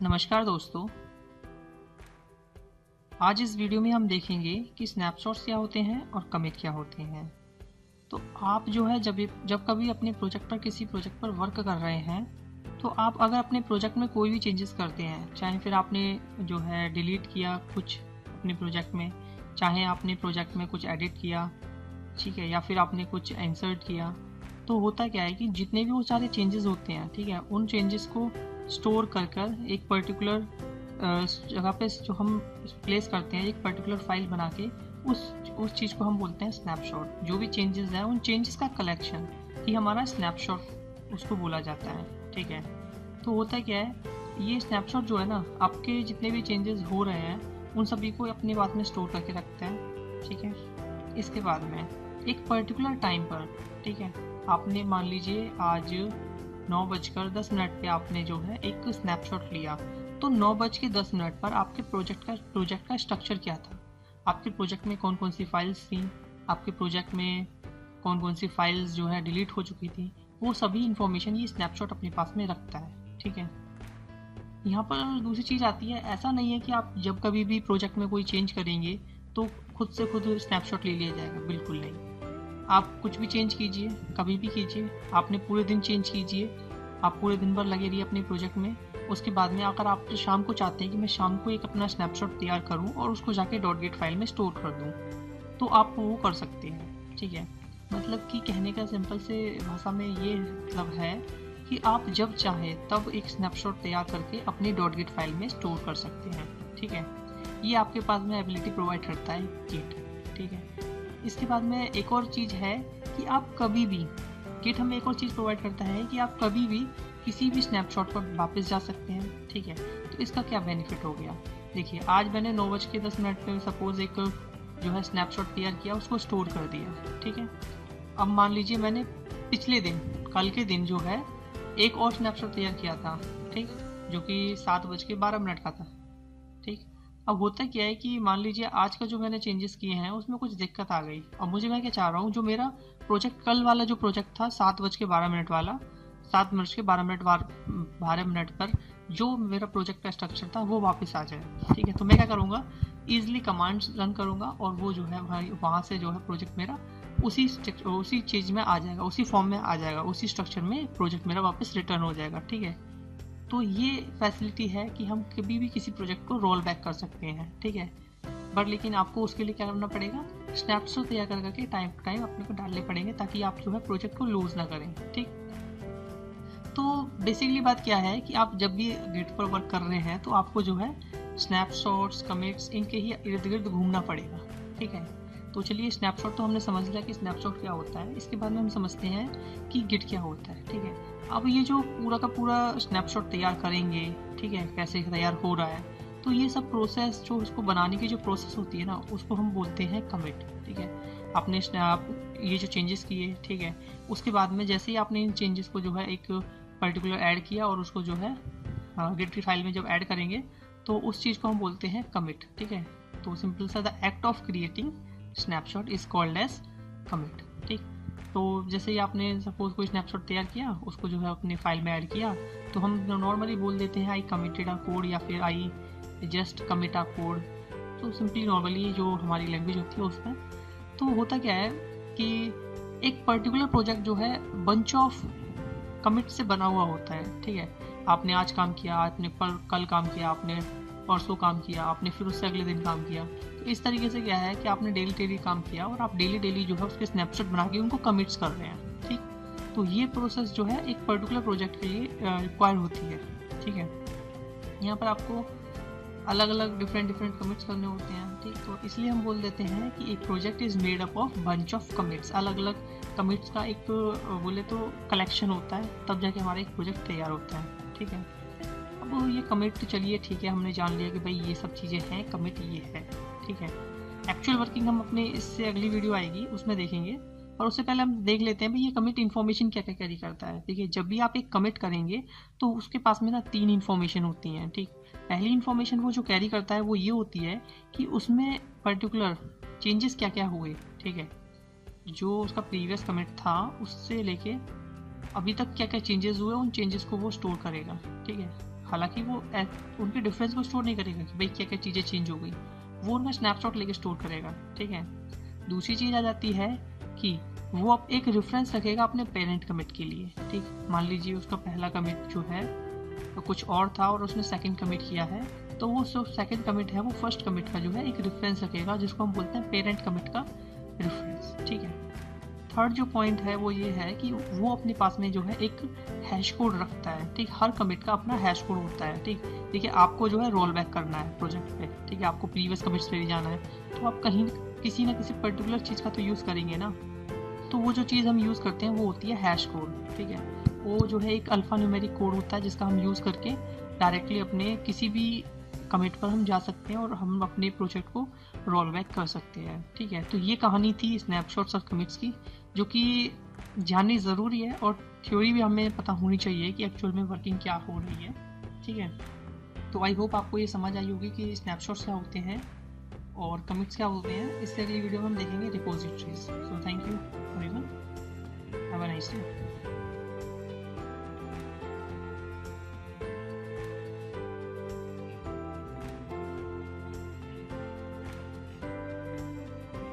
नमस्कार दोस्तों। आज इस वीडियो में हम देखेंगे कि स्नैपशॉट्स क्या होते हैं और कमिट क्या होते हैं। तो आप जो है जब कभी अपने प्रोजेक्ट पर किसी प्रोजेक्ट पर वर्क कर रहे हैं, तो आप अगर अपने प्रोजेक्ट में कोई भी चेंजेस करते हैं, चाहे फिर आपने जो है डिलीट किया कुछ अपने प्रोजेक्ट में, चाहे आपने प्रोजेक्ट में कुछ एडिट किया, ठीक है, या फिर आपने कुछ इंसर्ट किया, तो होता क्या है कि जितने भी वो सारे चेंजेस होते हैं, ठीक है, उन चेंजेस को स्टोर कर एक पर्टिकुलर जगह पे जो हम प्लेस करते हैं, एक पर्टिकुलर फाइल बना के उस चीज़ को हम बोलते हैं स्नैपशॉट। जो भी चेंजेस हैं उन चेंजेस का कलेक्शन ही हमारा स्नैपशॉट उसको बोला जाता है, ठीक है। तो होता क्या है, ये स्नैपशॉट जो है ना, आपके जितने भी चेंजेस हो रहे हैं उन सभी को अपने पास में स्टोर करके रखता है, ठीक है। इसके बाद में एक पर्टिकुलर टाइम पर, ठीक है, आपने मान लीजिए आज 9:10 पे आपने जो है एक स्नैपशॉट लिया, तो 9:10 पर आपके प्रोजेक्ट का स्ट्रक्चर क्या था, आपके प्रोजेक्ट में कौन कौन सी फाइल्स थी, आपके प्रोजेक्ट में कौन कौन सी फाइल्स जो है डिलीट हो चुकी थी, वो सभी इंफॉर्मेशन ये स्नैपशॉट अपने पास में रखता है, ठीक है। यहाँ पर दूसरी चीज़ आती है, ऐसा नहीं है कि आप जब कभी भी प्रोजेक्ट में कोई चेंज करेंगे तो खुद से खुद स्नैपशॉट ले लिया जाएगा, बिल्कुल नहीं। आप कुछ भी चेंज कीजिए, कभी भी कीजिए, आपने पूरे दिन चेंज कीजिए, आप पूरे दिन भर लगे रहिए अपने प्रोजेक्ट में। उसके बाद में अगर आप शाम को चाहते हैं कि मैं शाम को एक अपना स्नैपशॉट तैयार करूं और उसको जाके .git फाइल में स्टोर कर दूं, तो आप वो कर सकते हैं, ठीक है। मतलब कि कहने का सिंपल से भाषा में ये मतलब है कि आप जब चाहें तब एक स्नैपशॉट तैयार करके अपनी .git फाइल में स्टोर कर सकते हैं, ठीक है। ये आपके पास में एबिलिटी प्रोवाइड करता है गिट, ठीक है। इसके बाद में एक और चीज़ है कि आप कभी भी, गिट हमें एक और चीज़ प्रोवाइड करता है कि आप कभी भी किसी भी स्नैपशॉट पर वापस जा सकते हैं, ठीक है। तो इसका क्या बेनिफिट हो गया, देखिए, आज मैंने 9:10 पे सपोज एक जो है स्नैपशॉट तैयार किया, उसको स्टोर कर दिया, ठीक है। अब मान लीजिए मैंने पिछले दिन, कल के दिन जो है एक और स्नैपशॉट तैयार किया था, ठीक, जो कि 7:12 का था, ठीक। अब होता क्या है कि मान लीजिए आज का जो मैंने चेंजेस किए हैं उसमें कुछ दिक्कत आ गई। अब मैं क्या चाह रहा हूँ, जो मेरा प्रोजेक्ट कल वाला जो प्रोजेक्ट था 7:12 वाला, 7:12 पर जो मेरा प्रोजेक्ट का स्ट्रक्चर था वो वापस आ जाए, ठीक है। तो मैं क्या करूँगा, ईजिली कमांड्स रन करूँगा और वो जो है वहाँ से जो है प्रोजेक्ट मेरा उसी चीज़ में आ जाएगा, उसी फॉर्म में आ जाएगा, उसी स्ट्रक्चर में प्रोजेक्ट मेरा वापस रिटर्न हो जाएगा, ठीक है। तो ये फैसिलिटी है कि हम कभी भी किसी प्रोजेक्ट को रोल बैक कर सकते हैं, ठीक है। बट लेकिन आपको उसके लिए क्या करना पड़ेगा, स्नैपशॉट तैयार करके टाइम टू टाइम अपने को डालने पड़ेंगे, ताकि आप जो है प्रोजेक्ट को लूज ना करें, ठीक। तो बेसिकली बात क्या है कि आप जब भी गिट पर वर्क कर रहे हैं तो आपको जो है स्नैपशॉट्स, कमिट्स, इनके ही इर्द गिर्द घूमना पड़ेगा, ठीक है। तो चलिए, स्नैपशॉट तो हमने समझ लिया कि स्नैपशॉट क्या होता है। इसके बाद में हम समझते हैं कि गिट क्या होता है, ठीक है। अब ये जो पूरा का पूरा स्नैपशॉट तैयार करेंगे, ठीक है, कैसे तैयार हो रहा है, तो ये सब प्रोसेस, जो उसको बनाने की जो प्रोसेस होती है ना, उसको हम बोलते हैं कमिट, ठीक है। आपने ये जो चेंजेस किए, ठीक है, उसके बाद में जैसे ही आपने इन चेंजेस को जो है एक पर्टिकुलर ऐड किया और उसको जो है गिट की फाइल में जब ऐड करेंगे तो उस चीज़ को हम बोलते हैं कमिट, ठीक है। तो सिंपल सा, the act of creating snapshot is called as commit, ठीक। तो जैसे ही आपने सपोज कोई स्नैपशॉट तैयार किया, उसको जो है अपने फाइल में ऐड किया, तो हम नॉर्मली बोल देते हैं आई कमिटेड अ कोड या फिर I just commit a code. तो सिंपली नॉर्मली जो हमारी लैंग्वेज होती है उसमें, तो होता क्या है कि एक पर्टिकुलर प्रोजेक्ट जो है बंच ऑफ कमिट से बना हुआ होता है, ठीक है। आपने आज काम किया, आपने कल काम किया, आपने परसों काम किया, आपने फिर उससे अगले दिन काम किया। तो इस तरीके से क्या है कि आपने डेली काम किया और आप डेली जो है उसके स्नैपशॉट बना के उनको कमिट्स कर रहे हैं, ठीक। तो ये प्रोसेस जो है एक पर्टिकुलर प्रोजेक्ट के लिए रिक्वायर होती है, ठीक है। यहाँ पर आपको अलग अलग डिफरेंट कमिट्स करने होते हैं, ठीक। तो इसलिए हम बोल देते हैं कि एक project is made up of bunch of commits. अलग अलग कमिट्स का एक बोले तो कलेक्शन होता है, तब जाके हमारा एक प्रोजेक्ट तैयार होता है, ठीक है। अब ये कमिट तो चलिए ठीक है, हमने जान लिया कि भाई ये सब चीज़ें हैं, कमिट ये है, ठीक है। एक्चुअल वर्किंग हम अपने इससे अगली वीडियो आएगी उसमें देखेंगे, और उससे पहले हम देख लेते हैं भाई ये कमिट इन्फॉर्मेशन क्या क्या कैरी करता है। देखिए, जब भी आप एक कमिट करेंगे तो उसके पास में ना 3 इन्फॉर्मेशन होती हैं, ठीक। पहली इन्फॉर्मेशन वो जो कैरी करता है वो ये होती है कि उसमें पर्टिकुलर चेंजेस क्या क्या हुए, ठीक है। जो उसका प्रीवियस कमिट था उससे लेके अभी तक क्या क्या चेंजेस हुए, उन चेंजेस को वो स्टोर करेगा, ठीक है। हालांकि वो उनके डिफरेंस को स्टोर नहीं करेगा कि भाई क्या क्या चीज़ें चेंज हो गई, वो उनका स्नैपशॉट लेके स्टोर करेगा। ठीक है, दूसरी चीज़ आ जाती है कि वो अब एक रेफरेंस रखेगा अपने पेरेंट कमिट के लिए। ठीक, मान लीजिए उसका पहला कमिट जो है तो कुछ और था और उसने सेकंड कमिट किया है, तो वो जो सेकंड कमिट है वो फर्स्ट कमिट का जो है एक रेफरेंस रखेगा, जिसको हम बोलते हैं पेरेंट कमिट का रेफरेंस। ठीक है, थर्ड जो पॉइंट है वो ये है कि वो अपने पास में जो है एक हैश कोड रखता है। ठीक, हर कमिट का अपना हैश कोड होता है। ठीक, देखिए आपको जो है रोल बैक करना है प्रोजेक्ट पे। ठीक है, आपको प्रीवियस कमिट्स पे भी जाना है, तो आप कहीं किसी ना किसी पर्टिकुलर चीज़ का तो यूज़ करेंगे ना। तो वो जो चीज़ हम यूज़ करते हैं वो होती है हैश कोड। ठीक है, वो जो है एक अल्फ़ा न्यूमेरिक कोड होता है जिसका हम यूज़ करके डायरेक्टली अपने किसी भी कमिट पर हम जा सकते हैं और हम अपने प्रोजेक्ट को रोल बैक कर सकते हैं। ठीक है, तो ये कहानी थी स्नैपशॉट्स और कमिट्स की, जो कि जाननी ज़रूरी है और थ्योरी भी हमें पता होनी चाहिए कि एक्चुअल में वर्किंग क्या हो रही है। ठीक है, तो आई होप आपको ये समझ आई होगी कि स्नैपशॉट्स क्या होते हैं और कमिट्स क्या होते हैं। इससे अगली वीडियो में हम देखेंगे repositories. So thank you everyone, have a nice day.